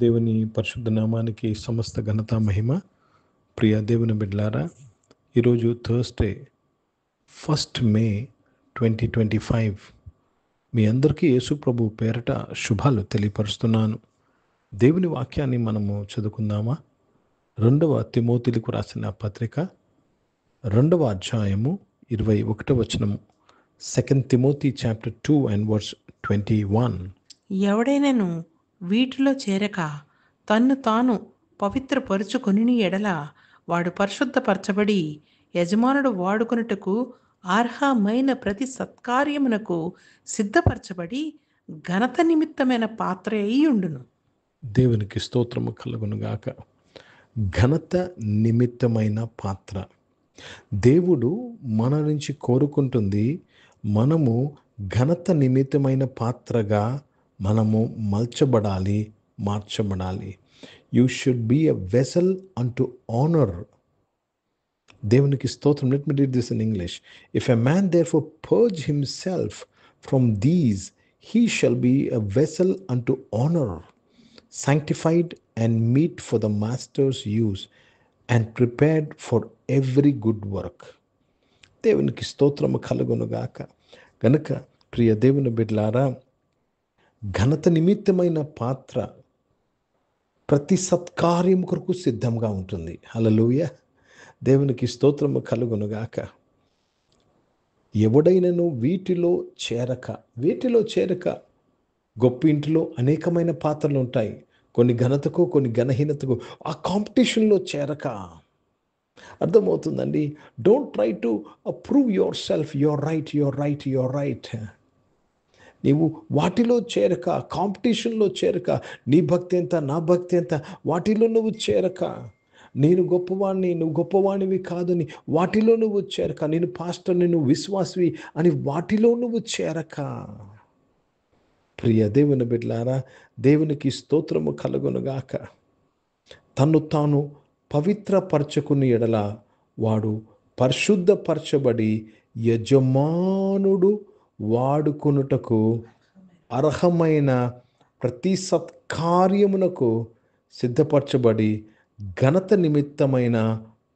దేవుని పరిశుద్ధ నామానికి సమస్త ఘనత మహిమ. ప్రియ దేవుని బిడ్డలారా, ఈరోజు థర్స్డే 1 మే 2025. మీ అందరికీ యేసు ప్రభు పేరట శుభాలు తెలియపరుస్తున్నాను. దేవుని వాక్యాన్ని మనము చదువుకుందామా? 2వ తిమోతిలకు రాసిన పత్రిక 2వ అధ్యాయము 21వ వచనము. 2 Timothy chapter 2 and verse 21. ఎవడైనను వీటిలో చేరక తన్ను తాను పవిత్రపరుచుకొనిన ఎడల వాడు పరిశుద్ధపరచబడి యజమానుడు వాడుకొనుటకు అర్హమైన ప్రతి సత్కార్యమునకు సిద్ధపరచబడి ఘనత నిమిత్తమైన పాత్ర అయ్యుండును. దేవునికి స్తోత్రము కలుగునుగాక. ఘనత నిమిత్తమైన పాత్ర. దేవుడు మన నుంచి కోరుకుంటుంది మనము ఘనత నిమిత్తమైన పాత్రగా మనము మలచబడాలి, మార్చబడాలి. You should be a vessel unto honour. దేవునికి స్తోత్రం. Let me read this in English. If a man therefore purge himself from these, he shall be a vessel unto honour, sanctified and meet for the master's use and prepared for every good work. దేవునికి స్తోత్రము కలుగునుగాక. కనుక ప్రియ దేవుని బిడ్డలారా, ఘనత నిమిత్తమైన పాత్ర ప్రతి సత్కార్యం కొరకు సిద్ధంగా ఉంటుంది. హల్లెలూయా. దేవునికి స్తోత్రము కలుగునుగాక. ఎవడైనను వీటిలో చేరక గొప్ప ఇంటిలో అనేకమైన పాత్రలు ఉంటాయి. కొన్ని ఘనతకు, కొన్ని ఘనహీనతకు. ఆ కాంపిటీషన్లో చేరక. అర్థమవుతుందండి. Don't try to prove your self. Your right. నీవు వాటిలో చేరక, కాంపిటీషన్లో చేరక, నీ భక్తి ఎంత, నా భక్తి ఎంత, వాటిలో నువ్వు చేరక, నేను గొప్పవాణ్ణి, నువ్వు గొప్పవాణివి కాదని వాటిలో నువ్వు చేరక, నేను పాస్టర్ని, నువ్వు విశ్వాసివి అని వాటిలో నువ్వు చేరక. ప్రియ దేవుని బిడ్డలారా, దేవునికి స్తోత్రము కలుగునుగాక. తన్ను తాను పవిత్రపరచుకుని ఎడల వాడు పరిశుద్ధపరచబడి యజమానుడు వాడుకొనుటకు అర్హమైన ప్రతి సత్కార్యమునకు సిద్ధపరచబడి ఘనత నిమిత్తమైన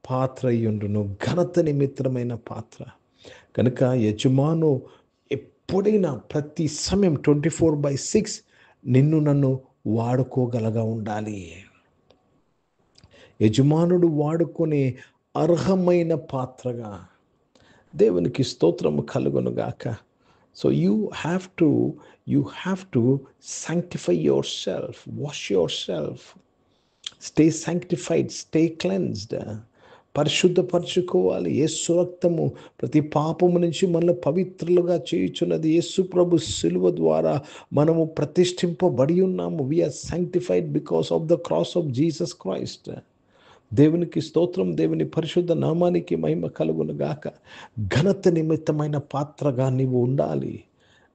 పాత్ర అయ్యుండును. ఘనత నిమిత్తమైన పాత్ర. కనుక యజమాను ఎప్పుడైనా ప్రతి సమయం 24/6 నిన్ను నన్ను వాడుకోగలగా ఉండాలి. యజమానుడు వాడుకునే అర్హమైన పాత్రగా. దేవునికి స్తోత్రము కలుగునుగాక. So you have to sanctify yourself, wash yourself, stay sanctified, stay cleansed. పరిశుద్ధపరచుకోవాలి. యేసు రక్తము ప్రతి పాపము నుంచి మనల్ని పవిత్రులుగా చేయుచున్నది. యేసు ప్రభు శిలువ ద్వారా మనము ప్రతిష్ఠింపబడి ఉన్నాము. We are sanctified because of the cross of Jesus Christ. దేవునికి స్తోత్రం. దేవుని పరిశుద్ధ నామానికి మహిమ కలుగునుగాక. ఘనత నిమిత్తమైన పాత్రగా నీవు ఉండాలి.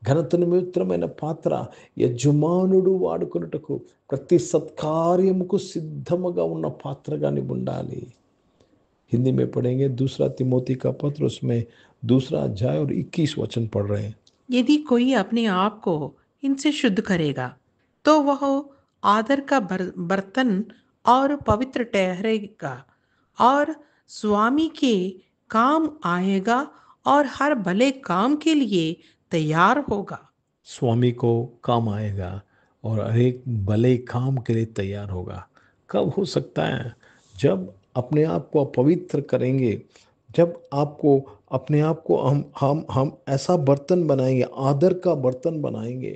ఘనత నిమిత్తమైన పాత్ర యజమానుడు వాడుకున్నటకు ప్రతి సత్కార్యముకు సిద్ధముగా ఉన్న పాత్రగా నీవు ఉండాలి. हिंदी में पढ़ेंगे 2 तिमोथी का पत्र, उसमें 2 अध्याय और 21 वचन पढ़ रहे हैं. यदि कोई अपने आप को इनसे शुद्ध करेगा तो वह आदर का बर्तन और पवित्र ठहरेगा और स्वामी के काम आएगा और हर भले काम के लिए तैयार होगा. स्वामी को काम आएगा और हर एक भले काम के लिए तैयार होगा. कब हो सकता है? जब अपने आप को पवित्र करेंगे, जब आपको अपने आप को हम ऐसा बर्तन बनाएंगे, आदर का बर्तन बनाएंगे.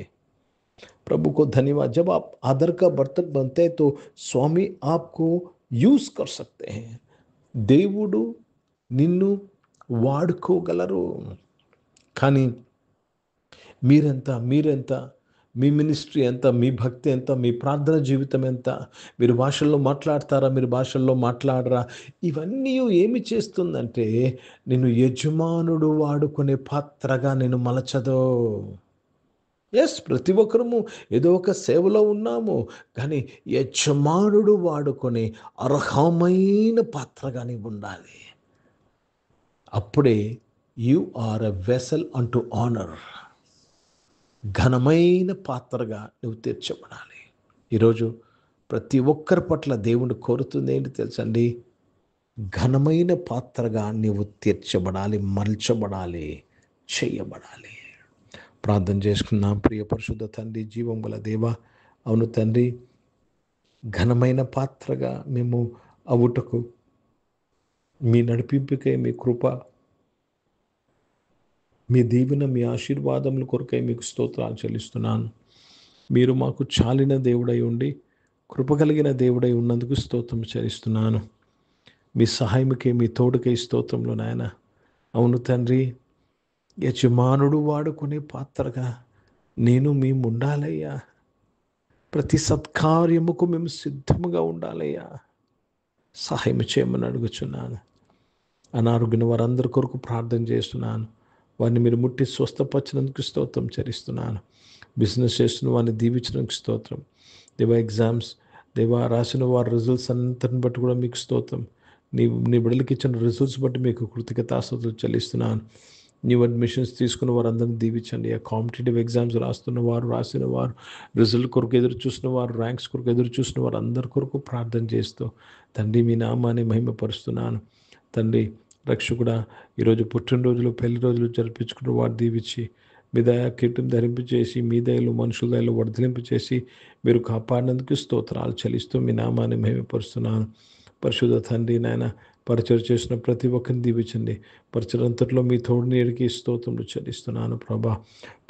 प्रभु को धन्यवाद. जब आप आदर का बर्तन बनते हैं तो स्वामी आपको यूज कर सकते हैं. దేవుడు నిన్ను వాడుకోగలరు. కానీ మీరెంత, మీ మినిస్ట్రీ ఎంత, మీ భక్తి ఎంత, మీ ప్రార్థన జీవితం ఎంత, మీరు భాషల్లో మాట్లాడతారా, మీరు భాషల్లో మాట్లాడరా, ఇవన్నీ ఏమి చేస్తుందంటే నిన్ను యజమానుడు వాడుకునే పాత్రగా నేను మలచదో. ఎస్, ప్రతి ఒక్కరము ఏదో ఒక సేవలో ఉన్నాము, కానీ యజమానుడు వాడుకునే అర్హమైన పాత్రగా నీవు ఉండాలి. అప్పుడే యు ఆర్ ఎ వెసల్ అంటూ ఆనర్. ఘనమైన పాత్రగా నువ్వు తీర్చబడాలి. ఈరోజు ప్రతి ఒక్కరి పట్ల దేవుడు కోరుతుంది ఏంటి తెలుసండి? ఘనమైన పాత్రగా నీవు తీర్చబడాలి, మలచబడాలి, చేయబడాలి. ప్రార్థన చేసుకున్నాం. ప్రియ పరిశుద్ధ తండ్రి, జీవం గల దేవా, అవును తండ్రి, ఘనమైన పాత్రగా మేము అవుటకు మీ నడిపింపుకై, మీ కృప, మీ దీవెన, మీ ఆశీర్వాదముల కొరకై మీకు స్తోత్రాలు చెల్లిస్తున్నాను. మీరు మాకు చాలిన దేవుడై ఉండి, కృప కలిగిన దేవుడై ఉన్నందుకు స్తోత్రం చెల్లిస్తున్నాను. మీ సహాయముకై, మీ తోడుకై స్తోత్రంలో నాయన. అవును తండ్రి, యజమానుడు వాడుకునే పాత్రగా మేము ఉండాలయ్యా. ప్రతి సత్కార్యముకు మేము సిద్ధముగా ఉండాలయ్యా. సహాయం చేయమని అడుగుచున్నాను. అనారోగ్యం వారందరి కొరకు ప్రార్థన చేస్తున్నాను. వారిని మీరు ముట్టి స్వస్థపరిచినందుకు స్తోత్రం చెల్లిస్తున్నాను. బిజినెస్ చేస్తున్న వారిని దీవించినందుకు స్తోత్రం. దేవా, ఎగ్జామ్స్ దేవా రాసిన వారి రిజల్ట్స్ అంతటిని బట్టి కూడా మీకు స్తోత్రం. నీ బిడ్డలకి ఇచ్చిన రిజల్ట్స్ బట్టి మీకు కృతజ్ఞతాస్తుతులు చెల్లిస్తున్నాను. న్యూ అడ్మిషన్స్ తీసుకున్న వారందరినీ దీవించండి. ఆ కాంపిటేటివ్ ఎగ్జామ్స్ రాస్తున్న వారు, రాసిన వారు, రిజల్ట్ కొరకు ఎదురు చూసిన వారు, ర్యాంక్స్ కొరకు ఎదురు చూసిన వారు అందరి కొరకు ప్రార్థన చేస్తూ తండ్రి మీ నామాన్ని మహిమపరుస్తున్నాను. తండ్రి రక్షకుడా, ఈరోజు పుట్టినరోజులు, పెళ్లి రోజులు జరిపించుకున్న వారు దీవించి మీ దయా కీర్తం ధరింపచేసి, మీ దయలు మనుషుల దయలు వర్ధలింపచేసి మీరు కాపాడినందుకు స్తోత్రాలు చెల్లిస్తూ మీ నామాన్ని మహిమపరుస్తున్నాను. పరిశుద్ధ తండ్రి నాయన, పరిచయం చేసిన ప్రతి ఒక్కరిని దీవించండి. పరిచయం అంతట్లో మీ తోడుని ఎడికి స్తోత్రములు చెల్లిస్తున్నాను ప్రభా.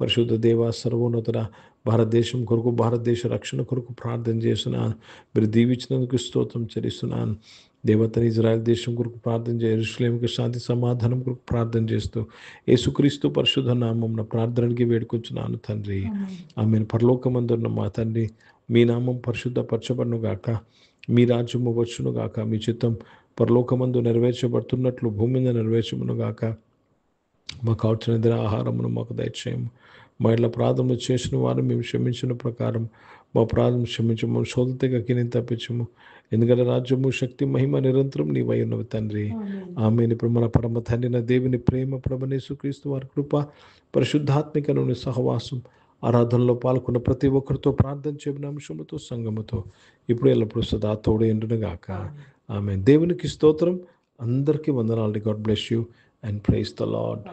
పరిశుద్ధ దేవ, సర్వోన్నతుడ, భారతదేశం కొరకు, భారతదేశ రక్షణ కొరకు ప్రార్థన చేస్తున్నాను. మీరు దీవించినందుకు స్తోత్రం చెల్లిస్తున్నాను. దేవతని ఇజ్రాయెల్ దేశం కొరకు ప్రార్థన చేయ, యెరూషలేముకు శాంతి సమాధానం కొరకు ప్రార్థన చేస్తూ యేసుక్రీస్తు పరిశుద్ధ నామమున ప్రార్థనకి వేడుకొంచున్నాను తండ్రి. ఆమేన్. పరలోకమందున్న మా తండ్రి, మీ నామం పరిశుద్ధపరచబడును గాక, మీ రాజ్యము వచ్చును గాక, మీ చిత్తం పరలోకమందు నెరవేర్చబడుతున్నట్లు భూమి మీద నెరవేర్చబడును గాక. మాకు కావలసిన ఆహారమును మాకు దయచేయము. మా ఇళ్ళ ప్రార్థనలు చేసిన వారు మేము క్షమించిన ప్రకారం మా ప్రార్థన క్షమించము. శోధతగా కిని తప్పించము. ఎందుకంటే రాజ్యము, శక్తి, మహిమ నిరంతరం నీవై ఉన్నవి తండ్రి. ఆమేన్. ఇప్పుడు మన పరమ తండ్రి నా దేవుని ప్రేమ, ప్రభువైన యేసుక్రీస్తు వారి కృప, పరిశుద్ధాత్మికను సహవాసం, ఆరాధనలో పాల్గొన్న ప్రతి ఒక్కరితో, ప్రార్థన చేయబడిన అంశముతో, సంగముతో ఇప్పుడు ఎల్లప్పుడూ సదా తోడు ఎండును గాక. ఆమేన్. దేవునికి స్తోత్రం. అందరికీ వందనాలు. God bless you and praise the lord.